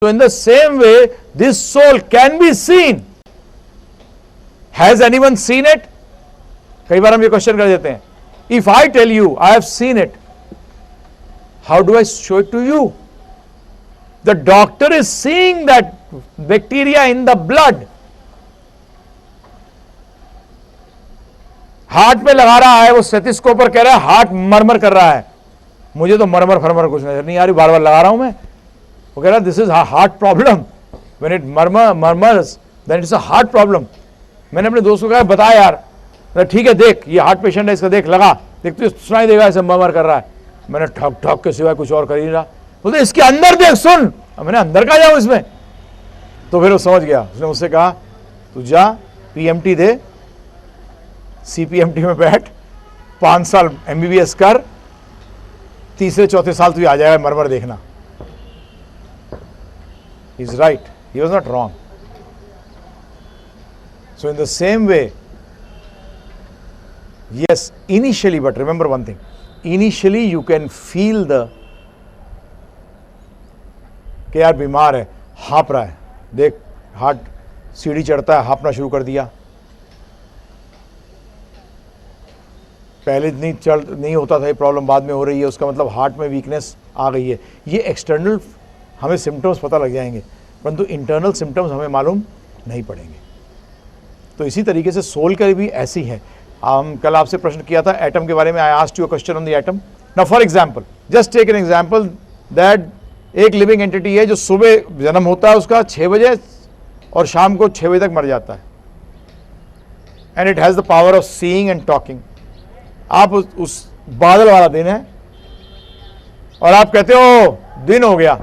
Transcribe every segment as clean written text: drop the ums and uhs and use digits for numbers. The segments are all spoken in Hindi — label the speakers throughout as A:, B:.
A: So in the same way, this soul can be seen. Has anyone seen it? कई बार हम ये क्वेश्चन कर देते हैं. If I tell you I have seen it, how do I show it to you? The doctor is seeing that bacteria in the blood. Heart पे लगा रहा है, वो स्टेथोस्कोप पर कह रहा है हार्ट मरमर कर रहा है. मुझे तो मरमर फरमर कुछ नजर नहीं आ रही, बार बार लगा रहा हूं मैं. वो कह रहा है this is heart problem. When it murmurs then it's a heart problem. मैंने अपने दोस्त को कहा बता यार. ठीक है देख, ये हार्ट पेशेंट है, इसका देख लगा, देख तो सुनाई देगा ऐसे मरमर कर रहा है. मैंने ठक ठक के सिवाय कुछ और कर ही नहीं रहा. बोलते इसके अंदर देख सुन. मैंने अंदर का जाऊं इसमें. तो फिर वो समझ गया. उसने मुझसे कहा तू जा पीएमटी दे, सीपीएमटी में बैठ, 5 साल एमबीबीएस कर, तीसरे चौथे साल तू आ जाएगा मरमर देखना. He is right, he was not wrong. So in the same way, yes, initially, but remember one thing, initially you can feel the कि यार बीमार है, हाँप रहा है, देख हार्ट सीढ़ी चढ़ता है, हाँपना शुरू कर दिया. पहले नहीं होता था ये प्रॉब्लम, बाद में हो रही है, उसका मतलब हार्ट में वीकनेस आ गई है. ये एक्सटर्नल हमें सिम्टम्स पता लग जाएंगे, परंतु इंटरनल सिम्टम्स हमें मालूम नहीं पड़ेंगे. तो इसी तरीके से सोल का भी ऐसी है. हम कल आपसे प्रश्न किया था एटम के बारे में. I asked you a question on the atom. Now for example, just take an example that एक लिविंग एंटिटी है जो सुबह जन्म होता है उसका 6 बजे और शाम को 6 बजे तक मर जाता है. And it has the power of seeing and talking. आप उस बादल वाला दिन है और आप कहते हो दिन हो गया,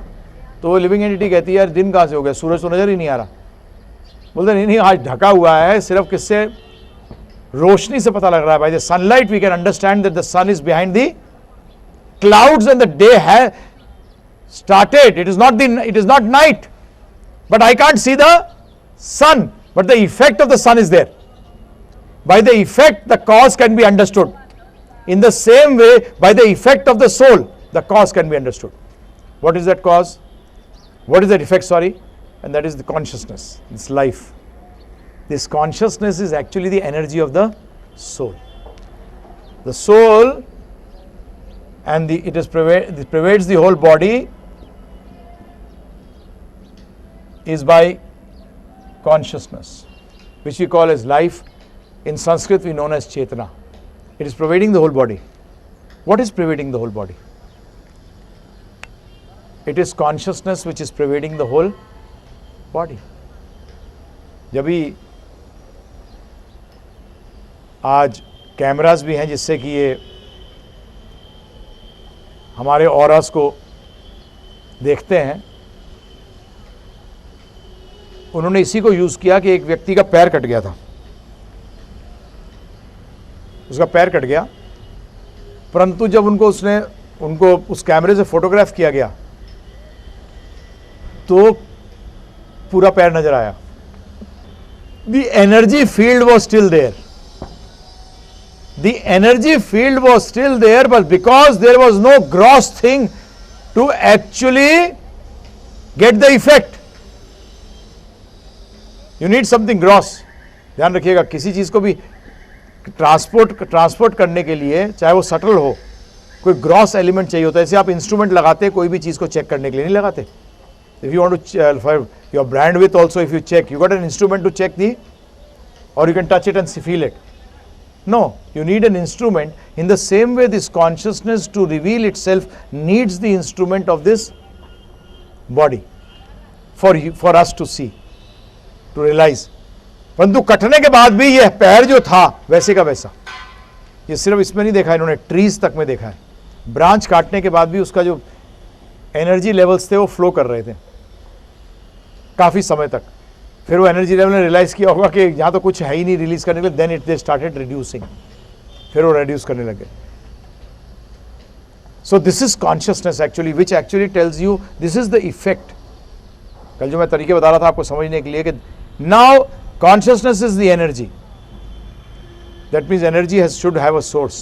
A: तो वो लिविंग एंटिटी कहती है यार दिन कहां से हो गया, सूरज तो नजर ही नहीं आ रहा. बोलते नहीं आज ढका हुआ है, सिर्फ किससे, रोशनी से पता लग रहा है. By the sunlight we can understand that the sun is behind the clouds and the day has started. It is not night, but I can't see the sun, but the effect of the sun is there. By the effect the cause can be understood. In the same way, by the effect of the soul, the cause can be understood. What is that cause? What is that effect, sorry? And that is the consciousness, it's life. This consciousness is actually the energy of the soul. The soul, and it pervades the whole body, is by consciousness, which we call as life. In Sanskrit we known as Chetana. It is pervading the whole body. What is pervading the whole body? It is consciousness which is pervading the whole body. जब भी आज कैमरास भी हैं जिससे कि ये हमारे ऑरास को देखते हैं, उन्होंने इसी को यूज किया कि एक व्यक्ति का पैर कट गया था, उसका पैर कट गया, परंतु जब उनको उस कैमरे से फोटोग्राफ किया गया तो पूरा पैर नजर आया. The energy field was still there. The energy field was still there, but because there was no gross thing to actually get the effect. You need something gross. ध्यान रखिएगा, किसी चीज को भी ट्रांसपोर्ट करने के लिए, चाहे वो सटल हो, कोई ग्रॉस एलिमेंट चाहिए होता है. जैसे आप इंस्ट्रूमेंट लगाते, कोई भी चीज को चेक करने के लिए नहीं लगाते. If you want to for your brand with also, if you check, you got an instrument to check the, और you can touch it and feel it. No, you need an instrument. In the same way, this consciousness to reveal itself needs the instrument of this body for us to see, to realize. परंतु कटने के बाद भी यह पैर जो था वैसे का वैसा. ये सिर्फ इसमें नहीं देखा इन्होंने, ट्रीज तक में देखा है. ब्रांच काटने के बाद भी उसका जो एनर्जी लेवल्स थे वो फ्लो कर रहे थे काफी समय तक. फिर वो एनर्जी लेवल ने रियलाइज किया होगा कि यहाँ तो कुछ है ही नहीं रिलीज करने के लिए. Then it they started reducing, फिर वो रिड्यूस करने लगे. So this is consciousness actually, which actually tells you this is the effect. कल जो मैं तरीके बता रहा था आपको समझने के लिए कि now consciousness is the energy. That means energy should have a source,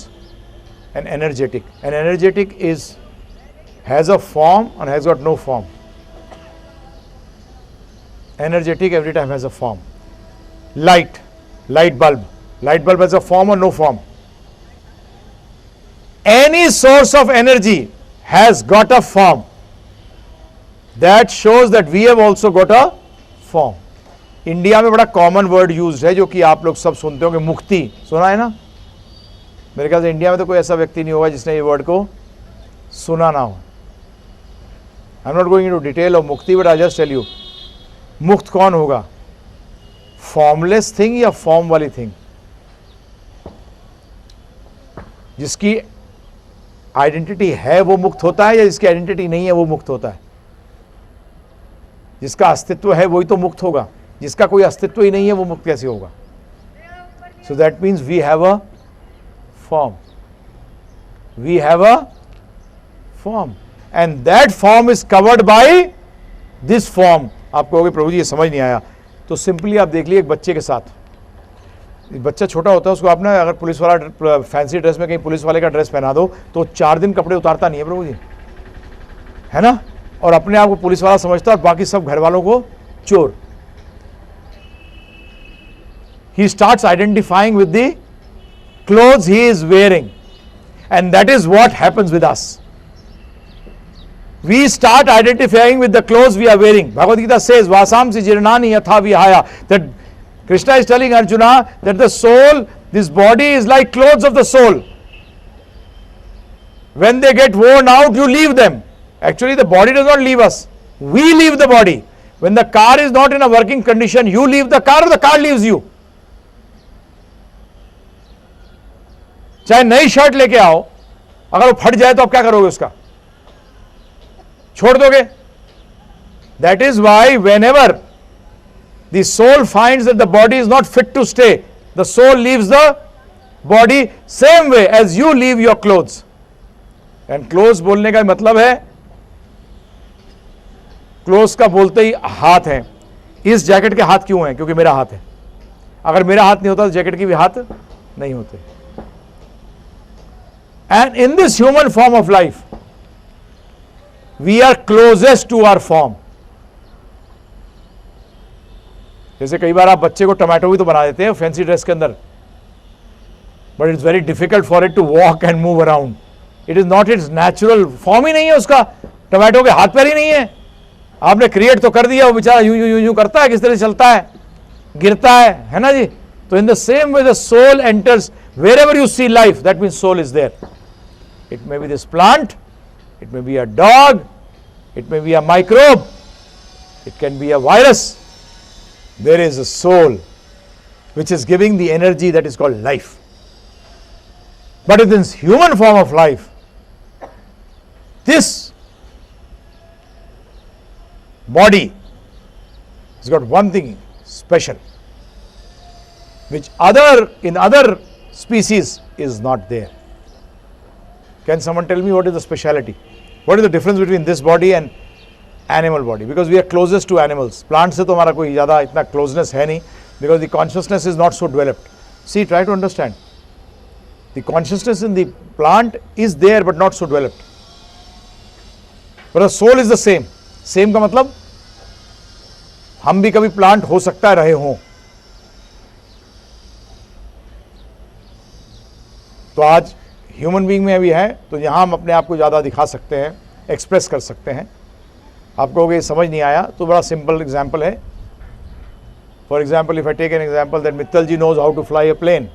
A: an energetic. An energetic has a form and has got no form. Energetic every time has a form. Light bulb has a form or no form? Any source of energy has got a form. That shows that we have also got a form. India में बड़ा कॉमन वर्ड यूज है जो कि आप लोग सब सुनते होंगे, मुक्ति, सुना है ना? मेरे ख्याल से इंडिया में तो कोई ऐसा व्यक्ति नहीं होगा जिसने ये वर्ड को सुना ना हो. I am not going into detail of मुक्ति, but I just tell you, मुक्त कौन होगा? फॉर्मलेस थिंग या फॉर्म वाली थिंग? जिसकी आइडेंटिटी है वो मुक्त होता है, या जिसकी आइडेंटिटी नहीं है वो मुक्त होता है? जिसका अस्तित्व है वही तो मुक्त होगा. जिसका कोई अस्तित्व ही नहीं है वो मुक्त कैसे होगा? So that means we have a form. We have a form and that form is covered by this form. आप कहोगे प्रभु जी ये समझ नहीं आया. तो सिंपली आप देख लीजिए एक बच्चे के साथ, बच्चा छोटा होता है, उसको आप ना अगर पुलिस वाला फैंसी ड्रेस में कहीं पुलिस वाले का ड्रेस पहना दो तो 4 दिन कपड़े उतारता नहीं है प्रभु जी, है ना? और अपने आप को पुलिस वाला समझता है और बाकी सब घर वालों को चोर. He starts identifying with the clothes he is wearing, and that is what happens with us. We start identifying with the clothes we are wearing. Bhagavad Gita says, Vasamsi jirnani yatha vihaya, that Krishna is telling Arjuna that the soul, this body is like clothes of the soul. When they get worn out, you leave them. Actually, the body does not leave us. We leave the body. When the car is not in a working condition, you leave the car or the car leaves you. चाहे नई शर्ट लेके आओ, अगर वो फट जाए तो आप क्या करोगे? उसका छोड़ दोगे. That is why whenever the soul finds that the body is not fit to stay, the soul leaves the body same way as you leave your clothes. And clothes बोलने का मतलब है, क्लोज का बोलते ही हाथ है. इस जैकेट के हाथ क्यों हैं? क्योंकि मेरा हाथ है. अगर मेरा हाथ नहीं होता तो जैकेट के भी हाथ नहीं होते. And in this human form of life, we are closest to our form. जैसे कई बार आप बच्चे को टमाटो भी तो बना देते हैं फैंसी ड्रेस के अंदर, but it's very difficult for it to walk and move around. It is not its natural form ही नहीं है उसका. टमाटो के हाथ पैर ही नहीं है. आपने क्रिएट तो कर दिया, वो बेचारा यूं यूं यूं करता है, किस तरह चलता है, गिरता है ना जी? तो in the same way the soul enters wherever you see life, that means soul is there. It may be this plant, it may be a dog, it may be a microbe, it can be a virus. There is a soul which is giving the energy that is called life. But in this human form of life, this body has got one thing special, which in other species is not there. Can someone tell me what is the speciality? What is the difference between this body and animal body? Because we are closest to animals. Plants से तो हमारा कोई ज़्यादा इतना closeness है नहीं, because the consciousness is not so developed. See, try to understand. The consciousness in the plant is there but not so developed. But the soul is the same. Same का मतलब हम भी कभी प्लांट हो सकता है रहे हों. तो आज ह्यूमन बीइंग में भी है, तो यहाँ हम अपने आप को ज़्यादा दिखा सकते हैं, एक्सप्रेस कर सकते हैं. आपको ये समझ नहीं आया तो बड़ा सिंपल एग्जाम्पल है. For example, if I take an example that Mittal ji knows how to fly a plane,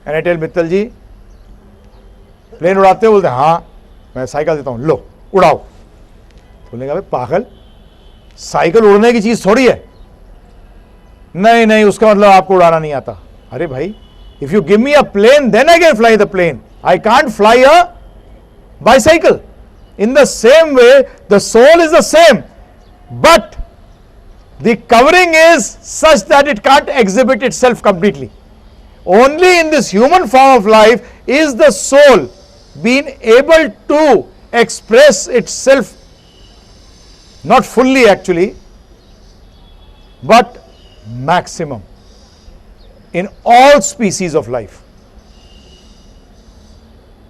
A: and I tell Mittal ji plane उड़ाते हो? बोलते हैं हाँ. मैं साइकिल देता हूँ, लो उड़ाओ. बोलेगा भाई पागल, साइकिल उड़ने की चीज़ थोड़ी है. नहीं नहीं, उसका मतलब आपको उड़ाना नहीं आता. अरे भाई, if you give me a plane, then I can fly the plane. I can't fly a bicycle. In the same way, the soul is the same, but the covering is such that it can't exhibit itself completely. Only in this human form of life is the soul being able to express itself, not fully actually, but maximum in all species of life.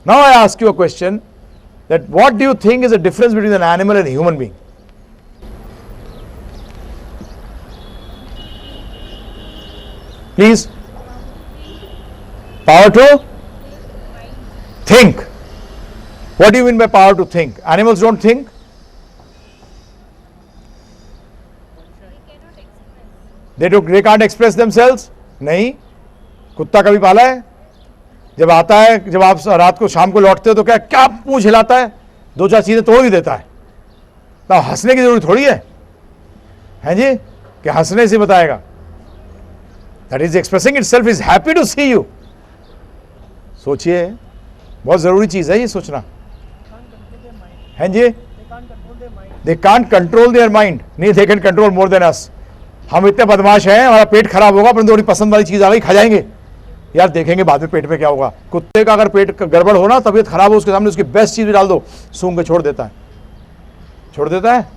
A: Now I ask you a question, that what do you think is the difference between an animal and a human being? Please, power to think. What do you mean by power to think? Animals don't think. They can't express themselves. नहीं. कुत्ता कभी पाला है? जब आता है, जब आप रात को शाम को लौटते हो तो क्या पूंछ हिलाता है, दो चार चीजें तोड़ भी देता है. तो हंसने की जरूरत थोड़ी है जी, कि हंसने से बताएगा. That is expressing itself is happy to see you. सोचिए, बहुत जरूरी चीज है ये सोचना. हैं जी, they can't control their mind. नहीं, they can control more than us. हम इतने बदमाश हैं, हमारा पेट खराब होगा परंतु थोड़ी पसंद वाली चीज आ गई, खा जाएंगे. यार देखेंगे बाद में पेट में क्या होगा. कुत्ते का अगर पेट गड़बड़ हो ना, तबीयत खराब हो, उसके सामने उसकी बेस्ट चीज भी डाल दो, सूंघ के छोड़ देता है.